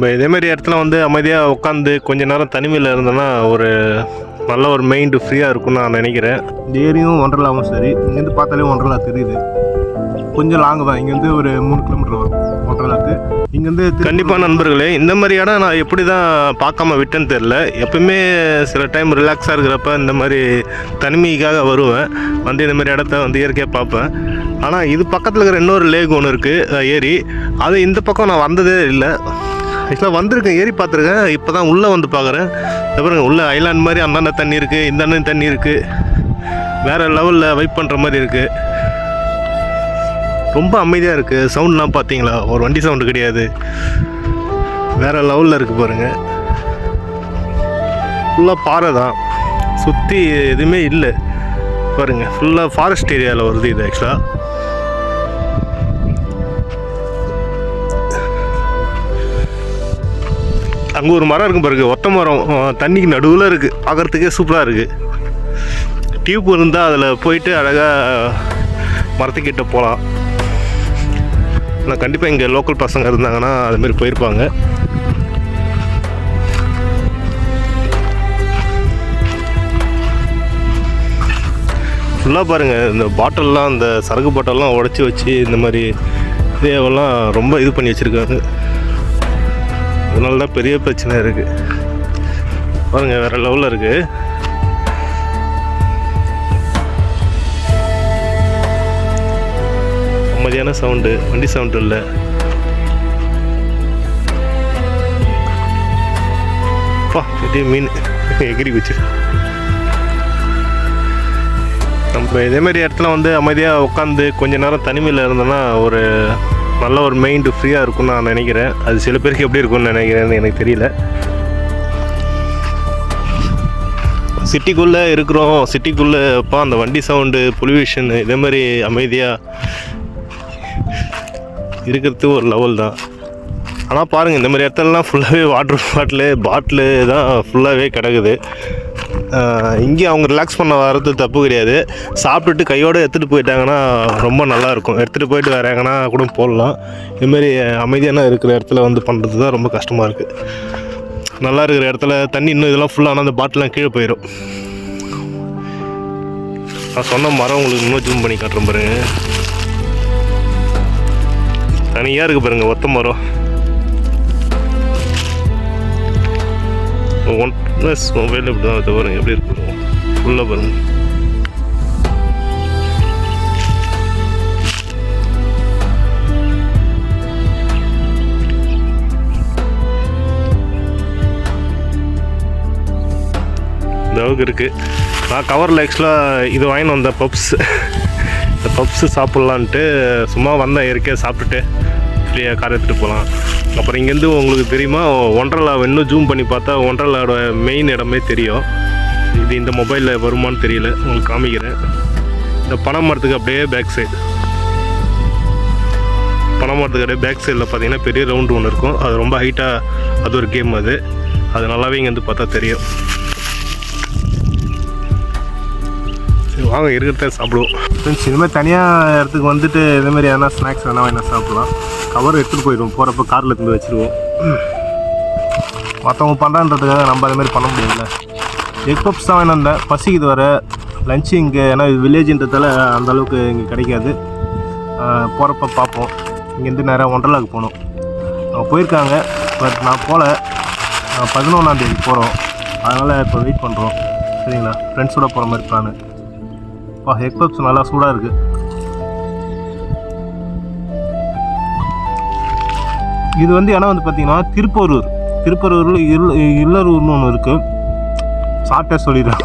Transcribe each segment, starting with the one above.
நம்ம இதேமாரி இடத்துல வந்து அமைதியாக உட்காந்து கொஞ்ச நேரம் தனிமையில் இருந்தோன்னா ஒரு நல்ல ஒரு மைண்டு ஃப்ரீயாக இருக்கும்னு நான் நினைக்கிறேன். இந்த ஏரியும் ஒன்றலாவும் சரி, இங்கேருந்து பார்த்தாலே ஒன்றலா தெரியுது. கொஞ்சம் லாங்கு தான், இங்கேருந்து ஒரு 3 கிலோமீட்டர் வரும் ஒன்றலாக்கு. இங்கேருந்து கண்டிப்பாக நண்பர்களே, இந்த மாதிரி இடம் நான் எப்படி தான் பார்க்காம விட்டேன்னு தெரில. எப்பவுமே சில டைம் ரிலாக்ஸாக இருக்கிறப்ப இந்த மாதிரி தனிமைக்காக வருவேன், வந்து இந்த மாதிரி இடத்த வந்து இயற்கையாக பார்ப்பேன். ஆனால் இது பக்கத்தில் இருக்கிற இன்னொரு லேக் ஒன்று இருக்குது, ஏரி. அது இந்த பக்கம் நான் வந்ததே இல்லை. ஆக்சுவலாக வந்திருக்கேன், ஏரி பார்த்துருக்கேன். இப்போ தான் உள்ளே வந்து பார்க்குறேன். பாருங்க, உள்ளே ஐலாண்ட் மாதிரி அந்தாண்ட தண்ணி இருக்குது, இந்த அண்ணன் தண்ணி இருக்குது. வேறு லெவலில் வைப் பண்ணுற மாதிரி இருக்குது. ரொம்ப அமைதியாக இருக்குது. சவுண்ட்லாம் பார்த்தீங்களா, ஒரு வண்டி சவுண்டு கிடையாது. வேறு லெவலில் இருக்குது பாருங்கள். ஃபுல்லாக பாறை தான், சுற்றி எதுவுமே இல்லை பாருங்கள். ஃபுல்லாக ஃபாரஸ்ட் ஏரியாவில் வருது இது. ஆக்சுவலாக அங்கே ஒரு மரம் இருக்கும் பாருங்க, ஒத்த மரம், தண்ணிக்கு நடுவில் இருக்குது. பார்க்குறதுக்கே சூப்பராக இருக்குது. டியூப் இருந்தால் அதில் போயிட்டு அழகாக மரத்துக்கிட்ட போகலாம். ஆனால் கண்டிப்பாக இங்கே லோக்கல் பசங்க இருந்தாங்கன்னா அதுமாரி போயிருப்பாங்க. ஃபுல்லாக பாருங்கள், இந்த பாட்டில்லாம், இந்த சரக்கு பாட்டில்லாம் உடச்சி வச்சு இந்த மாதிரி இதெல்லாம் ரொம்ப இது பண்ணி வச்சுருக்காங்க. அதனால தான் பெரிய பிரச்சனை இருக்குது பாருங்கள். வேறு லெவலில் இருக்குது. அமைதியான சவுண்டு, வண்டி சவுண்டு இல்லை. பெரிய மீன் எகிரி குச்சி. நம்ம இதேமாரி இடத்துல வந்து அமைதியாக உட்காந்து கொஞ்ச நேரம் தனிமையில் இருந்தோன்னா ஒரு நல்ல ஒரு மைண்டு ஃப்ரீயாக இருக்கும்னு நான் நினைக்கிறேன். அது சில பேருக்கு எப்படி இருக்கும்னு நினைக்கிறேன்னு எனக்கு தெரியல. சிட்டிக்குள்ளே இருக்கிறோம், சிட்டிக்குள்ளே அந்த வண்டி சவுண்டு, பொல்யூஷன், இதேமாதிரி அமைதியாக இருக்கிறது ஒரு லெவல் தான். ஆனால் பாருங்கள், இந்த மாதிரி இடத்துலலாம் ஃபுல்லாகவே வாட்டர் பாட்டிலு தான் ஃபுல்லாகவே கிடக்குது. இங்கே அவங்க ரிலாக்ஸ் பண்ண வர்றது தப்பு கிடையாது. சாப்பிட்டுட்டு கையோடு எடுத்துகிட்டு போயிட்டாங்கன்னா ரொம்ப நல்லாயிருக்கும். எடுத்துகிட்டு போயிட்டு வேறு எங்கன்னா கூட போடலாம். இதுமாரி அமைதியான இருக்கிற இடத்துல வந்து பண்ணுறது தான் ரொம்ப கஷ்டமாக இருக்குது. நல்லா இருக்கிற இடத்துல தண்ணி இன்னும் இதெல்லாம் ஃபுல்லாக அந்த பாட்டிலாம் கீழே போயிடும். நான் சொன்ன மரம் உங்களுக்கு இன்னும் ஜூம் பண்ணி காட்டுறேன் பாருங்க. தனியாக இருக்குது பாருங்கள், ஒத்த மரம். ஒன் ப்ளஸ் மொபைல் இப்படி தான் அது பாருங்க, எப்படி இருக்கு ஃபுல்லாக பாருங்க. இந்த அளவுக்கு இருக்குது. நான் கவரில் ஆக்சுவலாக இது வாங்கின்னு வந்தேன், பப்ஸ். இந்த பப்ஸு சாப்பிட்லான்ட்டு சும்மா வந்தேன், இயற்கையாக சாப்பிட்டுட்டு ஃப்ரீயாக கார் எடுத்துகிட்டு போகலாம். அப்புறம் இங்கேருந்து உங்களுக்கு தெரியுமா, ஒன்றலா இன்னும் ஜூம் பண்ணி பார்த்தா ஒன்றலாவோட மெயின் இடமே தெரியும். இது இந்த மொபைலில் வருமானு தெரியல, உங்களுக்கு காமிக்கிறேன். இந்த பனை மரத்துக்கு அப்படியே பேக் சைடு, பனை மரத்துக்கு அப்படியே பேக் சைடில் பார்த்தீங்கன்னா பெரிய ரவுண்டு ஒன்று இருக்கும். அது ரொம்ப ஹைட்டாக, அது ஒரு கேம். அது நல்லாவே இங்கேருந்து பார்த்தா தெரியும். சரி வாங்க, இருக்கிறத சாப்பிடுவோம். ஃப்ரெண்ட்ஸ், இதுமாதிரி தனியாக இடத்துக்கு வந்துட்டு இதேமாதிரி எதனா ஸ்நாக்ஸ் வேணால் வேணா சாப்பிட்லாம். கவர் எடுத்துகிட்டு போயிடுவோம், போகிறப்ப காரில் எடுத்து வச்சுருவோம். மற்றவங்க பண்ணுறான்றதுக்காக நம்ம அதுமாரி பண்ண முடியல. எக் பப்ஸ் தான் வேணும். இந்த பசிக்குது வர லஞ்சு இங்கே, ஏன்னா இது வில்லேஜுன்றதால அந்தளவுக்கு இங்கே கிடைக்காது. போகிறப்ப பார்ப்போம். இங்கேருந்து நேராக ஒன்றலாக்கு போகணும். அவங்க போயிருக்காங்க, பட் நான் போகல. 11ஆம் தேதி போகிறோம், அதனால் இப்போ வெயிட் பண்ணுறோம். சரிங்களா, ஃப்ரெண்ட்ஸோட போகிற மாதிரி பிளானு. எக் பப்ஸ் நல்லா சூடாக இருக்குது. இது வந்து இடம் வந்து பார்த்தீங்கன்னா திருப்பரூரில் இல்லரூர்னு ஒன்று இருக்குது. சாப்பிட்டே சொல்லிடுறேன்.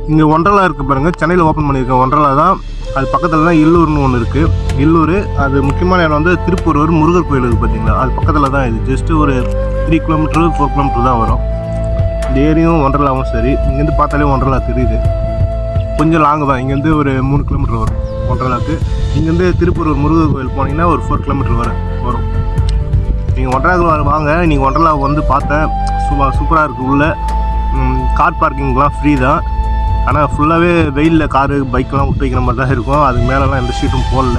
இங்கே ஒன்றலா இருக்குது பாருங்கள், சென்னையில் ஓப்பன் பண்ணியிருக்கேன். ஒன்றலா தான், அது பக்கத்தில் தான் இல்லூர்னு ஒன்று இருக்குது. இல்லூர் அது முக்கியமான இடம் வந்து திருப்பூரூர் முருகர் கோயில் இருக்குது பார்த்தீங்களா, அது பக்கத்தில் தான். இது ஜஸ்ட்டு ஒரு 3 கிலோமீட்டர் 4 கிலோமீட்டர் தான் வரும். இந்த ஏரியும் ஒன்றலாவும் சரி, இங்கேருந்து பார்த்தாலே ஒன்றலா தெரியுது. கொஞ்சம் லாங்கு தான், இங்கேருந்து ஒரு 3 கிலோமீட்டர் வரும் ஒன்றலாக்கு. இங்கேருந்து திருப்பூரூர் முருகர் கோயில் போனீங்கன்னா ஒரு 4 கிலோமீட்டர் வரும். நீங்கள் ஒன்றலாக்கு வாங்க. நீங்கள் ஒன்றலாவுக்கு வந்து பார்த்தேன், சூப்பராக இருக்குது. உள்ள கார் பார்க்கிங்லாம் ஃப்ரீ தான். ஆனால் ஃபுல்லாகவே வெயிலில் காரு பைக்கெலாம் விட்டு வைக்கிற மாதிரி தான் இருக்கும். அதுக்கு மேலெலாம் எந்த ஷீட்டும் போடல,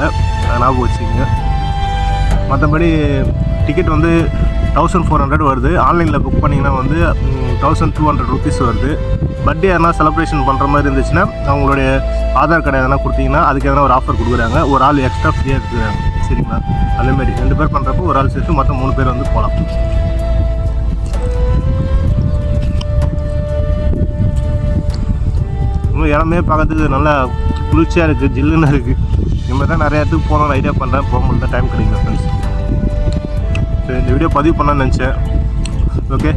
ஞாபகம் வச்சுங்க. மற்றபடி டிக்கெட் வந்து 1400 வருது. ஆன்லைனில் புக் பண்ணிங்கன்னா வந்து 1200 ருபீஸ் வருது. பர்த்டே எதனா செலிப்ரேஷன் பண்ணுற மாதிரி இருந்துச்சுன்னா அவங்களுடைய ஆதார் கார்டு எதனா கொடுத்தீங்கன்னா அதுக்கு எதனா ஒரு ஆஃபர் கொடுக்குறாங்க. ஒரு ஆள் எக்ஸ்ட்ரா ஃப்ரீயாக எடுத்துக்கிறாங்க. சரிங்களா? அதேமாதிரி 2 பேர் பண்ணுறப்போ ஒரு ஆள் சேர்த்து மொத்தம் 3 பேர் வந்து போகலாம். இன்னும் இடமே பார்க்கறதுக்கு நல்லா குளிர்ச்சியாக இருக்குது, ஜில்லுன்னு இருக்குது. இனிமேல் தான் நிறைய இடத்துக்கு போகணும்னு ஐடியா பண்ணுறேன். போக முடியல, டைம் கிடைக்கல ஃப்ரெண்ட்ஸ். சரி, இந்த வீடியோ பதிவு பண்ணலான்னு நினச்சேன். ஓகே,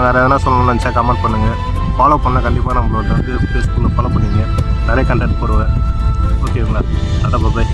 வேறு எதனா சொல்லணும்னு நினச்சா கமெண்ட் பண்ணுங்கள். ஃபாலோ பண்ண கண்டிப்பாக நம்மளோட வந்து ஃபேஸ்புக்கில் ஃபாலோ பண்ணிங்க. நிறைய கண்டென்ட் போடுவேன். ஓகேங்களா? அதான் பாய்.